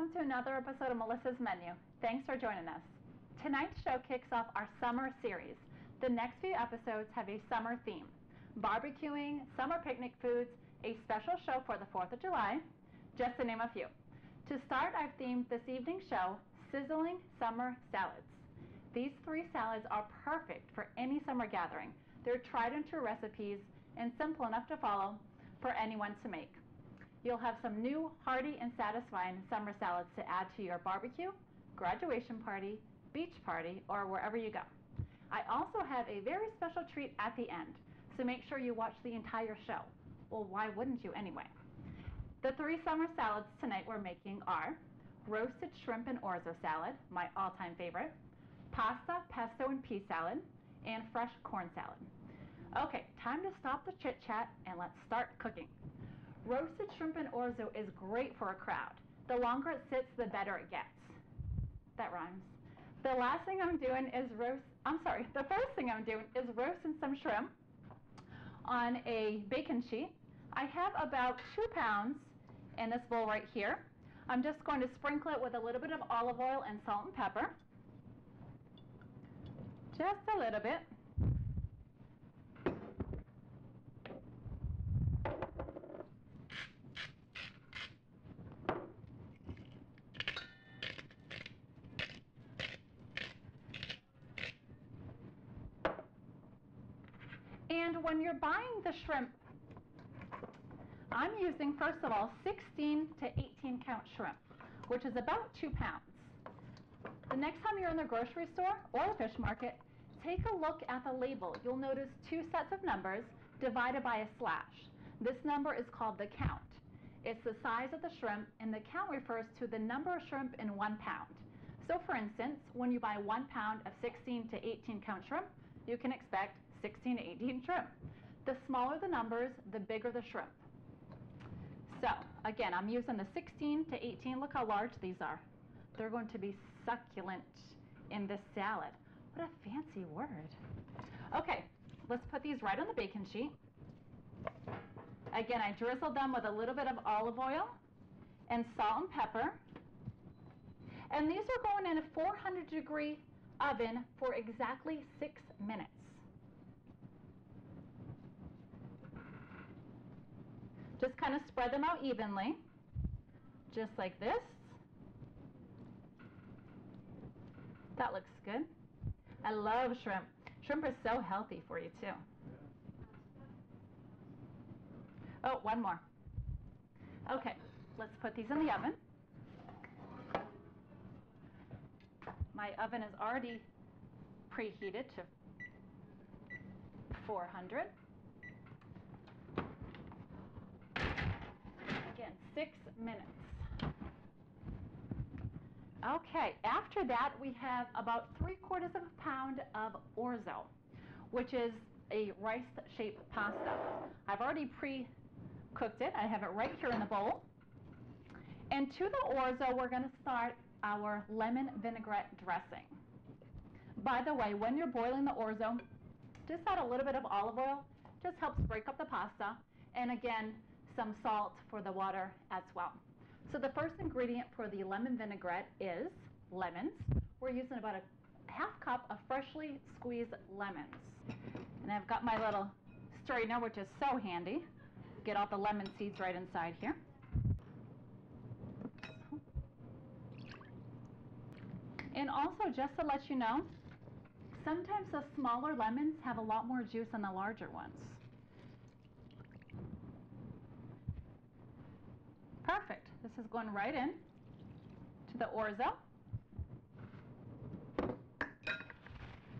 welcome to another episode of Melissa's Menu. Thanks for joining us. Tonight's show kicks off our summer series. The next few episodes have a summer theme: barbecuing, summer picnic foods, a special show for the 4th of July, just to name a few. To start, I've themed this evening's show Sizzling Summer Salads. These 3 salads are perfect for any summer gathering. They're tried and true recipes and simple enough to follow for anyone to make. You'll have some new, hearty, and satisfying summer salads to add to your barbecue, graduation party, beach party, or wherever you go. I also have a very special treat at the end, so make sure you watch the entire show. Well, why wouldn't you anyway? The 3 summer salads tonight we're making are roasted shrimp and orzo salad, my all-time favorite, pasta, pesto, and pea salad, and fresh corn salad. Okay, time to stop the chit-chat and let's start cooking. Roasted shrimp and orzo is great for a crowd. The longer it sits, the better it gets. That rhymes. The first thing I'm doing is roasting some shrimp on a baking sheet. I have about 2 pounds in this bowl right here. I'm just going to sprinkle it with a little bit of olive oil and salt and pepper. Just a little bit. And when you're buying the shrimp, I'm using, first of all, 16 to 18 count shrimp, which is about 2 pounds. The next time you're in the grocery store or the fish market, take a look at the label. You'll notice 2 sets of numbers divided by a slash. This number is called the count. It's the size of the shrimp, and the count refers to the number of shrimp in 1 pound. So for instance, when you buy 1 pound of 16 to 18 count shrimp, you can expect 16 to 18 shrimp. The smaller the numbers, the bigger the shrimp. So again, I'm using the 16 to 18. Look how large these are. They're going to be succulent in this salad. What a fancy word. Okay, let's put these right on the baking sheet. Again, I drizzled them with a little bit of olive oil and salt and pepper. And these are going in a 400-degree oven for exactly 6 minutes. Just kind of spread them out evenly, just like this. That looks good. I love shrimp. Shrimp is so healthy for you too. Oh, one more. Okay, let's put these in the oven. My oven is already preheated to 400. Again, 6 minutes. Okay, after that we have about 3/4 of a pound of orzo, which is a rice-shaped pasta. I've already pre-cooked it. I have it right here in the bowl. And to the orzo, we're going to start our lemon vinaigrette dressing. By the way, when you're boiling the orzo, just add a little bit of olive oil. Just helps break up the pasta. And again, some salt for the water as well. So the first ingredient for the lemon vinaigrette is lemons. We're using about a 1/2 cup of freshly squeezed lemons. And I've got my little strainer, which is so handy. Get all the lemon seeds right inside here. And also, just to let you know, sometimes the smaller lemons have a lot more juice than the larger ones. Perfect. This is going right in to the orzo.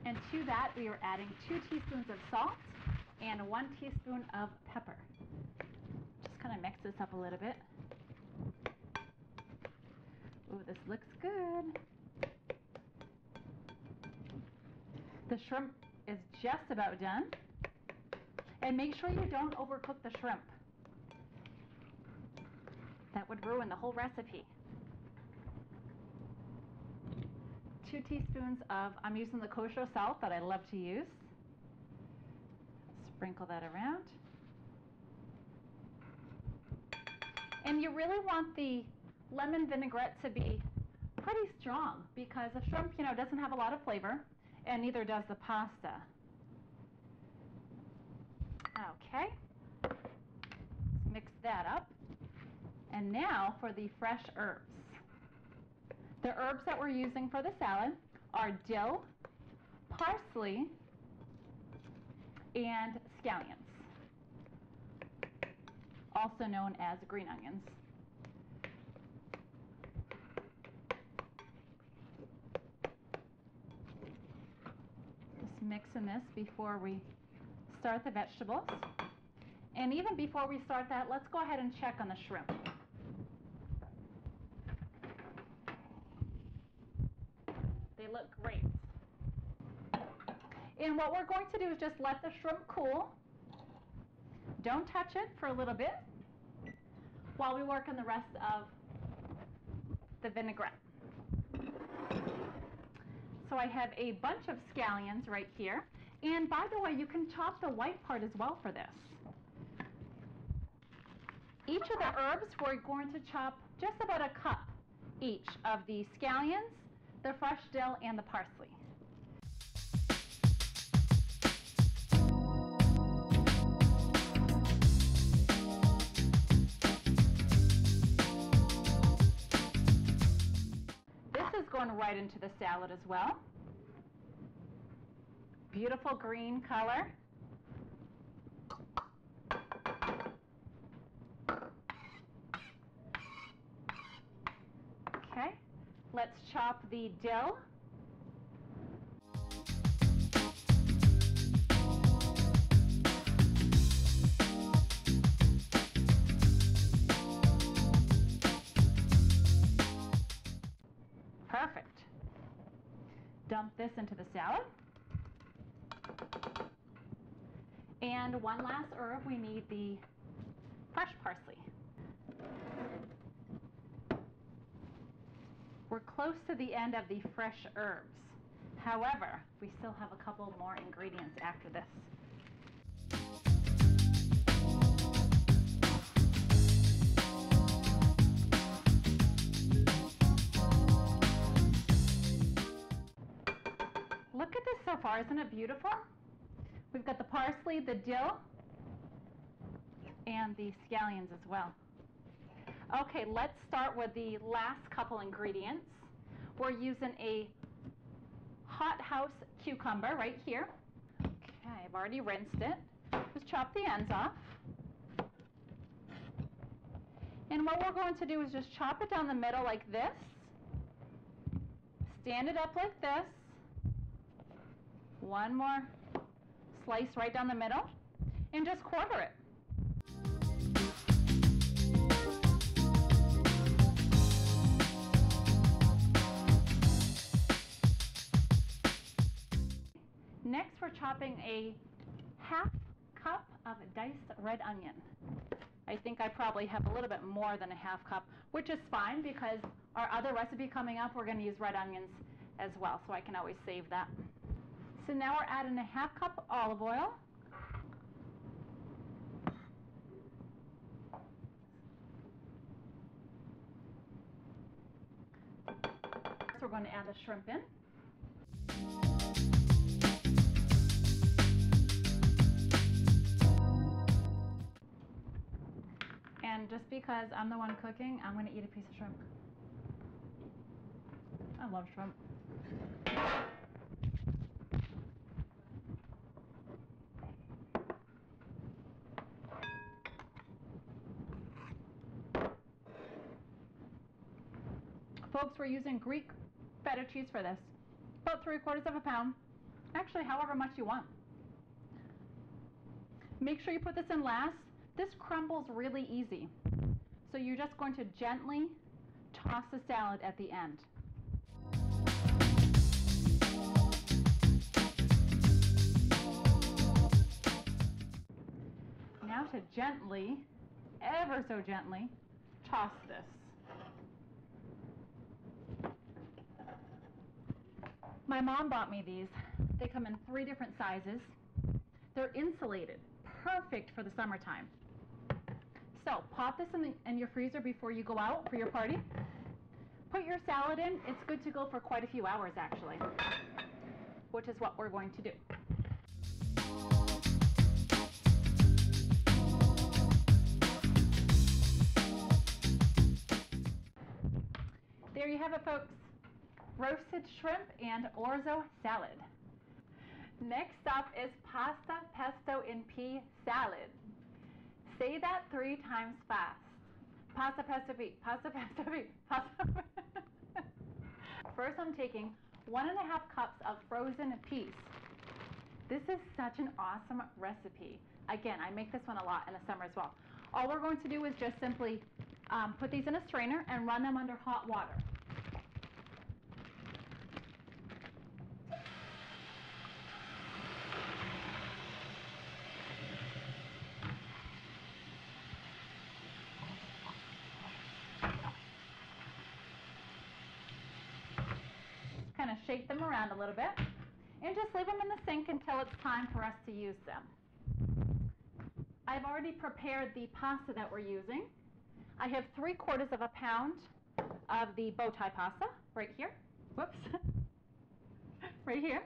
And to that, we are adding 2 teaspoons of salt and 1 teaspoon of pepper. Just kind of mix this up a little bit. Ooh, this looks good. The shrimp is just about done. And make sure you don't overcook the shrimp. That would ruin the whole recipe. 2 teaspoons of, I'm using the kosher salt that I love to use. Sprinkle that around. And you really want the lemon vinaigrette to be pretty strong because the shrimp, doesn't have a lot of flavor, and neither does the pasta. Okay, let's mix that up. And now for the fresh herbs. The herbs that we're using for the salad are dill, parsley, and scallions, also known as green onions. Just mixing this before we start the vegetables. And even before we start that, let's go ahead and check on the shrimp. They look great. And what we're going to do is just let the shrimp cool. Don't touch it for a little bit while we work on the rest of the vinaigrette. So I have a bunch of scallions right here. And by the way, you can chop the white part as well for this. Each of the herbs, we're going to chop just about a cup each of the scallions, the fresh dill, and the parsley. This is going right into the salad as well. Beautiful green color. Okay, let's chop the dill. Perfect. Dump this into the salad. And one last herb, we need the fresh parsley. We're close to the end of the fresh herbs. However, we still have a couple more ingredients after this. Look at this so far, isn't it beautiful? We've got the parsley, the dill, and the scallions as well. Okay, let's start with the last couple ingredients. We're using a hothouse cucumber right here. Okay, I've already rinsed it. Just chop the ends off. And what we're going to do is just chop it down the middle like this. Stand it up like this. One more slice right down the middle. And just quarter it. Next, we're chopping a half cup of diced red onion. I think I probably have a little bit more than a half cup, which is fine because our other recipe coming up, we're going to use red onions as well, so I can always save that. So now we're adding a half cup olive oil. So we're going to add the shrimp in. And just because I'm the one cooking, I'm going to eat a piece of shrimp. I love shrimp. Folks, we're using Greek feta cheese for this. About 3/4 pound. Actually, however much you want. Make sure you put this in last. This crumbles really easy. So you're just going to gently toss the salad at the end. Now to gently, ever so gently, toss this. My mom bought me these. They come in 3 different sizes. They're insulated, perfect for the summertime. So pop this in your freezer before you go out for your party. Put your salad in. It's good to go for quite a few hours actually, which is what we're going to do. There you have it, folks. Roasted shrimp and orzo salad. Next up is pasta, pesto, and pea salad. Say that 3 times fast. Pasta, pesto, pea, pasta, pesto, pea, pasta. First, I'm taking 1.5 cups of frozen peas. This is such an awesome recipe. Again, I make this one a lot in the summer as well. All we're going to do is just simply put these in a strainer and run them under hot water. Kind of shake them around a little bit and just leave them in the sink until it's time for us to use them. I've already prepared the pasta that we're using. I have 3/4 of a pound of the bow tie pasta right here. Whoops. Right here.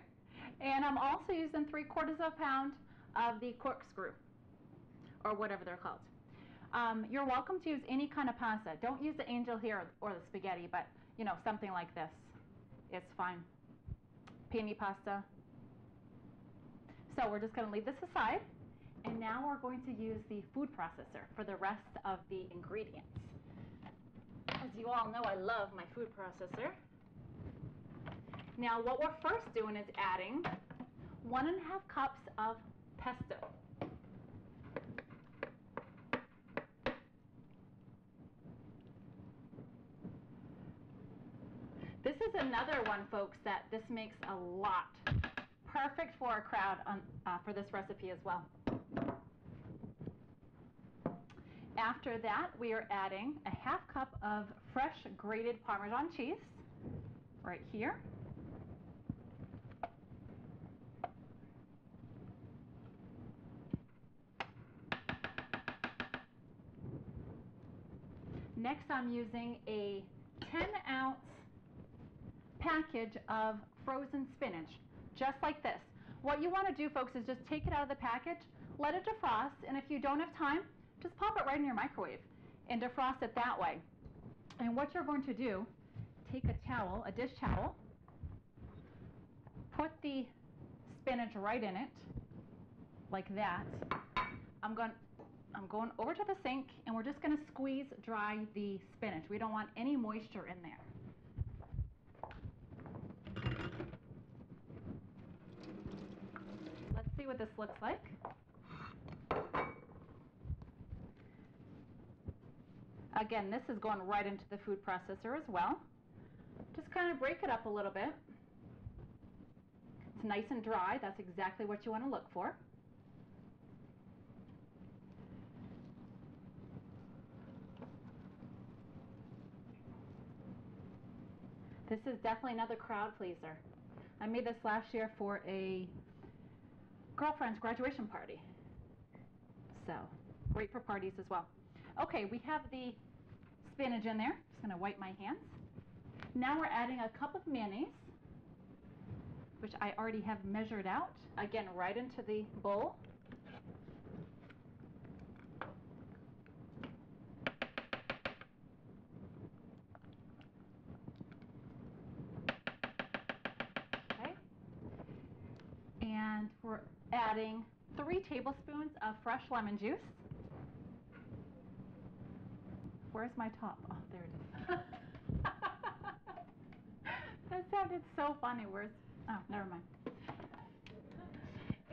And I'm also using 3/4 of a pound of the corkscrew, or whatever they're called. You're welcome to use any kind of pasta. Don't use the angel here or the spaghetti, but you know, something like this. It's fine. Penne pasta. So we're just going to leave this aside, and now we're going to use the food processor for the rest of the ingredients. As you all know, I love my food processor. Now what we're first doing is adding 1.5 cups of pesto. This is another one, folks, that this makes a lot. Perfect for a crowd for this recipe as well. After that, we are adding 1/2 cup of fresh grated Parmesan cheese right here. Next, I'm using a 10-ounce package of frozen spinach, just like this. What you want to do, folks, is just take it out of the package, let it defrost, and if you don't have time, just pop it right in your microwave and defrost it that way. And what you're going to do, take a towel, a dish towel, put the spinach right in it, like that. I'm going over to the sink, and we're just going to squeeze dry the spinach. We don't want any moisture in there. Let's see what this looks like. Again, this is going right into the food processor as well. Just kind of break it up a little bit. It's nice and dry. That's exactly what you want to look for. This is definitely another crowd pleaser. I made this last year for a girlfriend's graduation party. So, great for parties as well. Okay, we have the spinach in there. Just going to wipe my hands. Now we're adding a cup of mayonnaise, which I already have measured out. Again, right into the bowl. Okay. And we're adding 3 tablespoons of fresh lemon juice. Where's my top? Oh, there it is. That sounded so funny. Oh, never mind.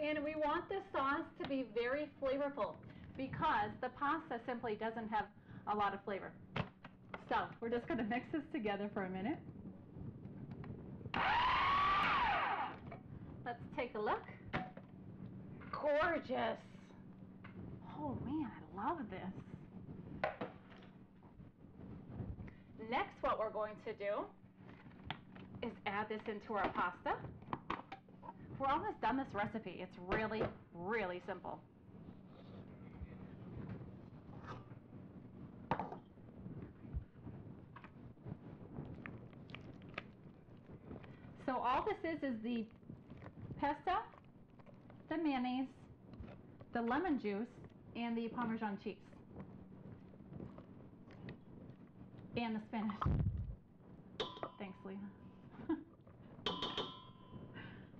And we want this sauce to be very flavorful because the pasta simply doesn't have a lot of flavor. So we're just going to mix this together for a minute. Let's take a look. Gorgeous. Oh man, I love this. Next, what we're going to do is add this into our pasta. We're almost done this recipe. It's really, really simple. So all this is the pesto, the mayonnaise, the lemon juice, and the Parmesan cheese. And the spinach. Thanks, Lena.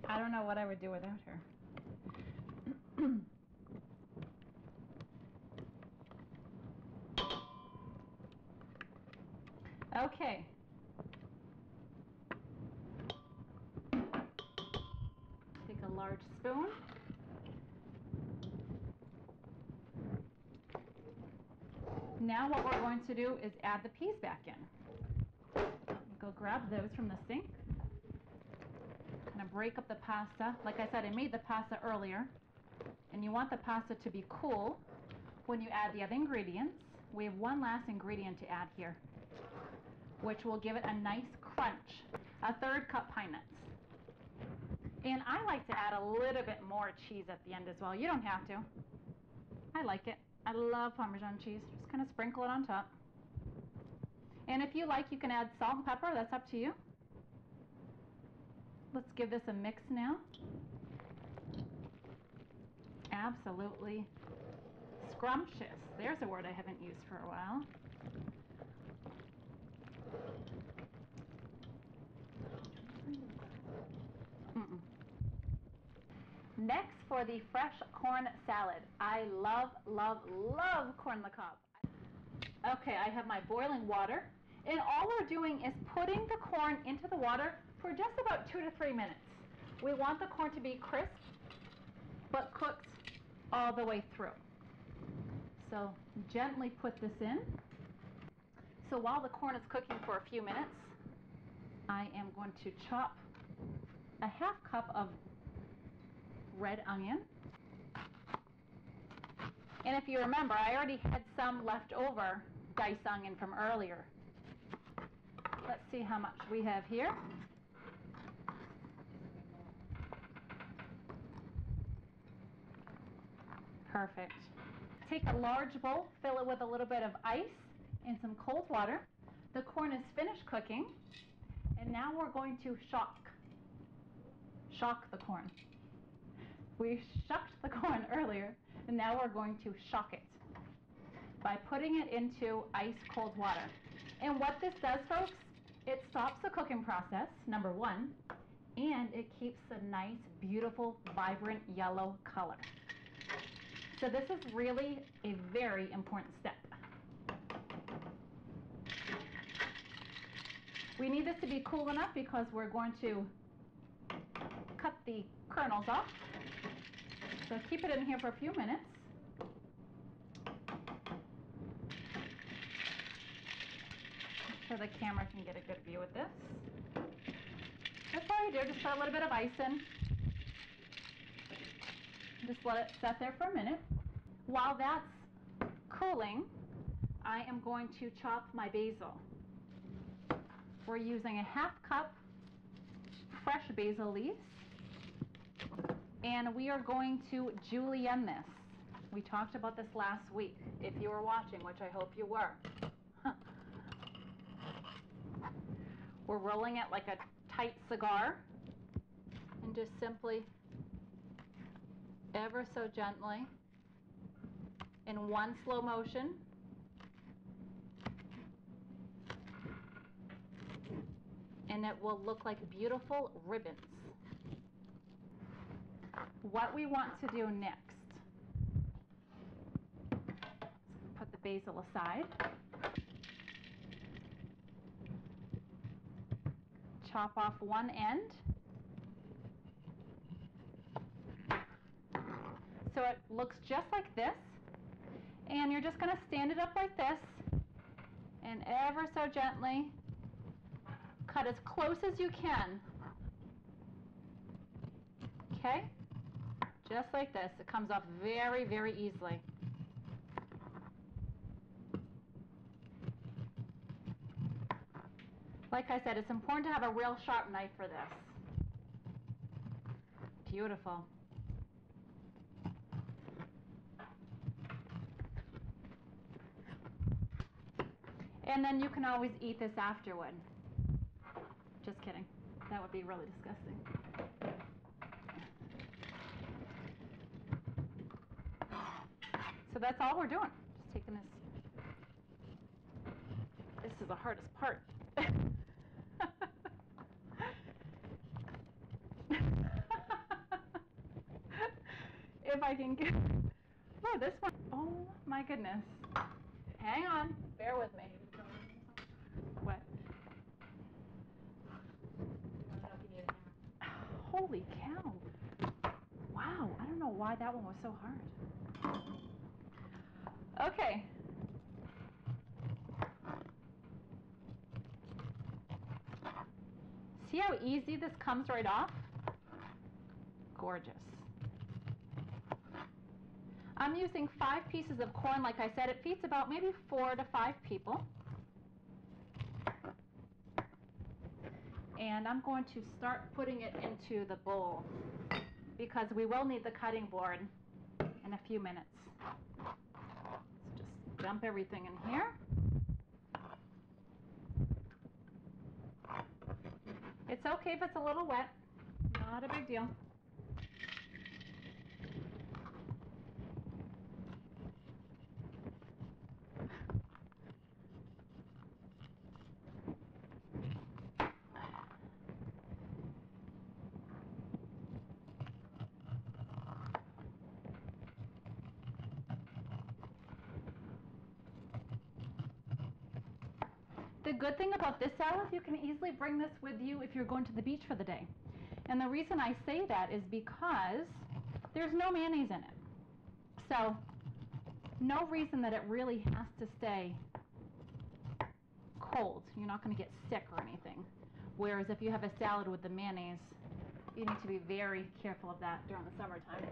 I don't know what I would do without her. Okay. Take a large spoon. Now what we're going to do is add the peas back in. Go grab those from the sink. Kind of break up the pasta. Like I said, I made the pasta earlier, and you want the pasta to be cool when you add the other ingredients. We have one last ingredient to add here, which will give it a nice crunch. A 1/3 cup pine nuts. And I like to add a little bit more cheese at the end as well. You don't have to. I like it. I love Parmesan cheese. Just kind of sprinkle it on top. And if you like, you can add salt and pepper. That's up to you. Let's give this a mix now. Absolutely scrumptious. There's a word I haven't used for a while. Next, for the fresh corn salad. I love, love, love corn on the cob. Okay, I have my boiling water, and all we're doing is putting the corn into the water for just about 2 to 3 minutes. We want the corn to be crisp, but cooked all the way through. So gently put this in. So while the corn is cooking for a few minutes, I am going to chop a 1/2 cup of red onion. And if you remember, I already had some leftover diced onion from earlier. Let's see how much we have here. Perfect. Take a large bowl, fill it with a little bit of ice and some cold water. The corn is finished cooking, and now we're going to shock the corn. We shucked the corn earlier, and now we're going to shock it by putting it into ice cold water. And what this does, folks, it stops the cooking process, number one, and it keeps a nice, beautiful, vibrant yellow color. So this is really a very important step. We need this to be cool enough because we're going to cut the kernels off. So keep it in here for a few minutes. So the camera can get a good view of this. That's all you do, just put a little bit of ice in. Just let it set there for a minute. While that's cooling, I am going to chop my basil. We're using a 1/2 cup fresh basil leaves, and we are going to julienne this. We talked about this last week, if you were watching, which I hope you were. We're rolling it like a tight cigar, and just simply, ever so gently, in one slow motion, and it will look like beautiful ribbons. What we want to do next, put the basil aside, chop off one end, so it looks just like this, and you're just going to stand it up like this, and ever so gently cut as close as you can. Okay? Just like this. It comes off very, very easily. Like I said, it's important to have a real sharp knife for this. Beautiful. And then you can always eat this afterward. Just kidding. That would be really disgusting. So that's all we're doing. Just taking this. This is the hardest part. If I can get, oh, this one, oh my goodness. Hang on, bear with me. What? Holy cow. Wow, I don't know why that one was so hard. Okay. See how easy this comes right off? Gorgeous. I'm using 5 pieces of corn. Like I said, it feeds about maybe 4 to 5 people. And I'm going to start putting it into the bowl because we will need the cutting board in a few minutes. So just dump everything in here. It's okay if it's a little wet, not a big deal. The good thing about this salad, you can easily bring this with you if you're going to the beach for the day. And the reason I say that is because there's no mayonnaise in it. So no reason that it really has to stay cold. You're not going to get sick or anything. Whereas if you have a salad with the mayonnaise, you need to be very careful of that during the summertime.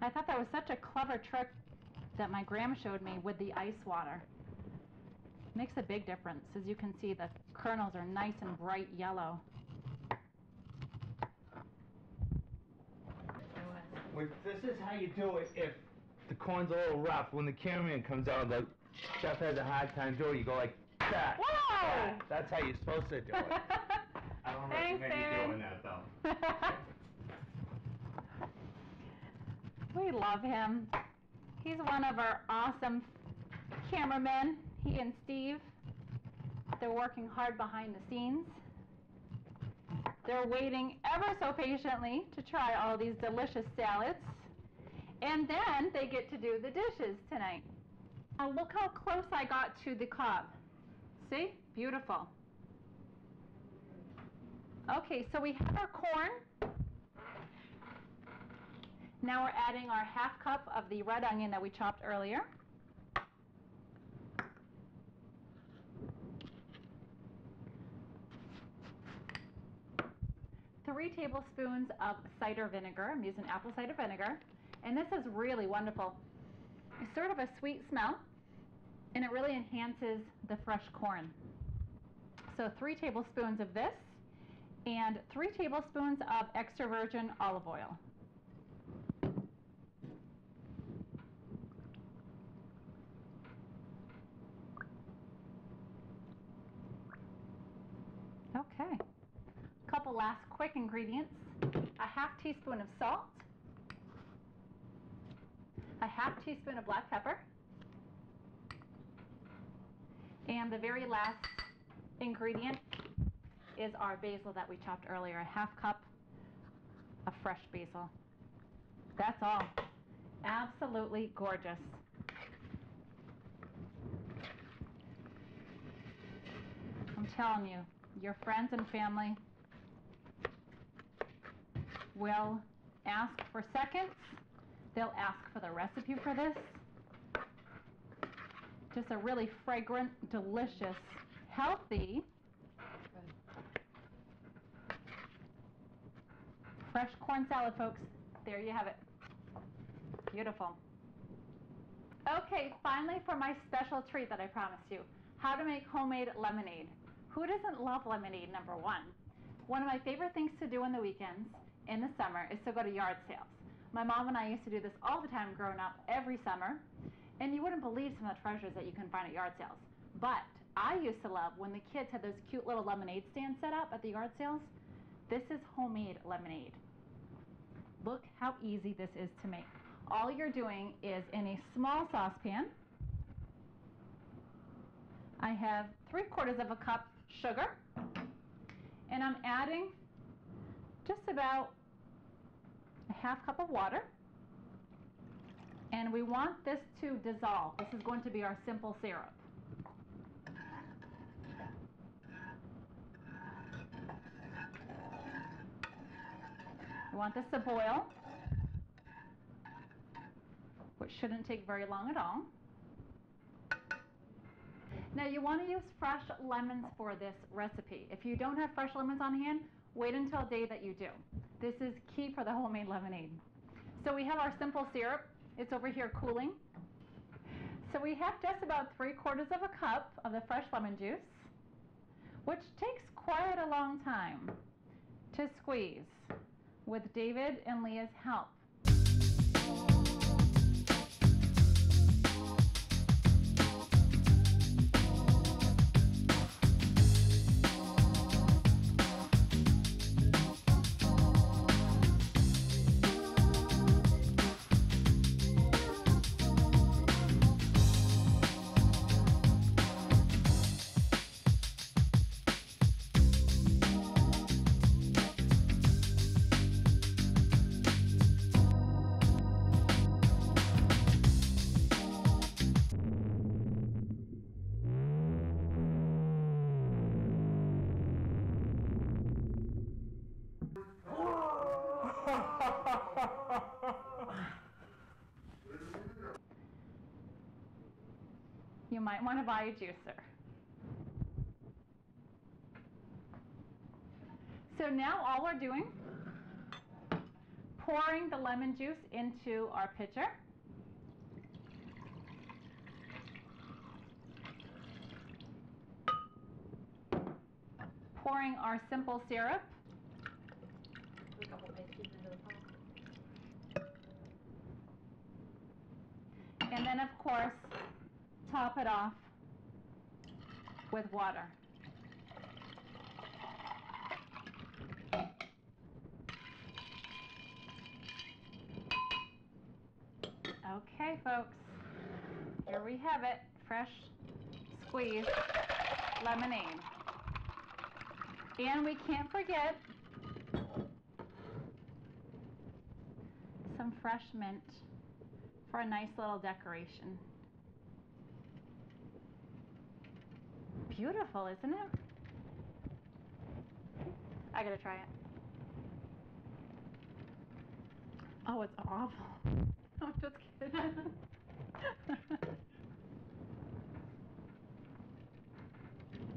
I thought that was such a clever trick that my grandma showed me with the ice water. Makes a big difference. As you can see, the kernels are nice and bright yellow. This is how you do it if the corn's a little rough. When the cameraman comes out, the chef has a hard time doing it. You go like that. Whoa! That's how you're supposed to do it. I don't recommend you doing that, though. We love him. He's one of our awesome cameramen, he and Steve. They're working hard behind the scenes. They're waiting ever so patiently to try all these delicious salads. And then they get to do the dishes tonight. Now look how close I got to the cob. See? Beautiful. Okay, so we have our corn. Now we're adding our ½ cup of the red onion that we chopped earlier. Three tablespoons of cider vinegar. I'm using apple cider vinegar. And this is really wonderful. It's sort of a sweet smell, and it really enhances the fresh corn. So 3 tablespoons of this, and 3 tablespoons of extra virgin olive oil. Okay, a couple last quick ingredients. A ½ teaspoon of salt, a ½ teaspoon of black pepper, and the very last ingredient is our basil that we chopped earlier, a ½ cup of fresh basil. That's all. Absolutely gorgeous. I'm telling you, your friends and family will ask for seconds. They'll ask for the recipe for this. Just a really fragrant, delicious, healthy, fresh corn salad, folks. There you have it. Beautiful. Okay, finally for my special treat that I promised you, how to make homemade lemonade. Who doesn't love lemonade, number one? One of my favorite things to do on the weekends in the summer is to go to yard sales. My mom and I used to do this all the time growing up, every summer, and you wouldn't believe some of the treasures that you can find at yard sales. But I used to love when the kids had those cute little lemonade stands set up at the yard sales. This is homemade lemonade. Look how easy this is to make. All you're doing is in a small saucepan, I have 3/4 of a cup sugar, and I'm adding just about a 1/2 cup of water. And we want this to dissolve. This is going to be our simple syrup. We want this to boil, which shouldn't take very long at all. Now you want to use fresh lemons for this recipe. If you don't have fresh lemons on hand, wait until a day that you do. This is key for the homemade lemonade. So we have our simple syrup. It's over here cooling. So we have just about 3/4 of a cup of the fresh lemon juice, which takes quite a long time to squeeze with David and Leah's help. You might want to buy a juicer. So now all we're doing, pouring the lemon juice into our pitcher. Pouring our simple syrup. And then of course, top it off with water. Okay, folks, here we have it, fresh squeezed lemonade. And we can't forget some fresh mint for a nice little decoration. Beautiful, isn't it? I gotta try it. Oh, it's awful. I'm just kidding.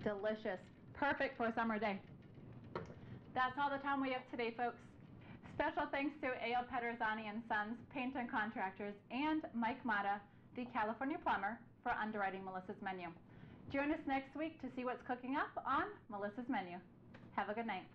Delicious. Perfect for a summer day. That's all the time we have today, folks. Special thanks to A.L. Pederzani and Sons, Paint and Contractors, and Mike Mata, the California Plumber, for underwriting Melissa's Menu. Join us next week to see what's cooking up on Melissa's Menu. Have a good night.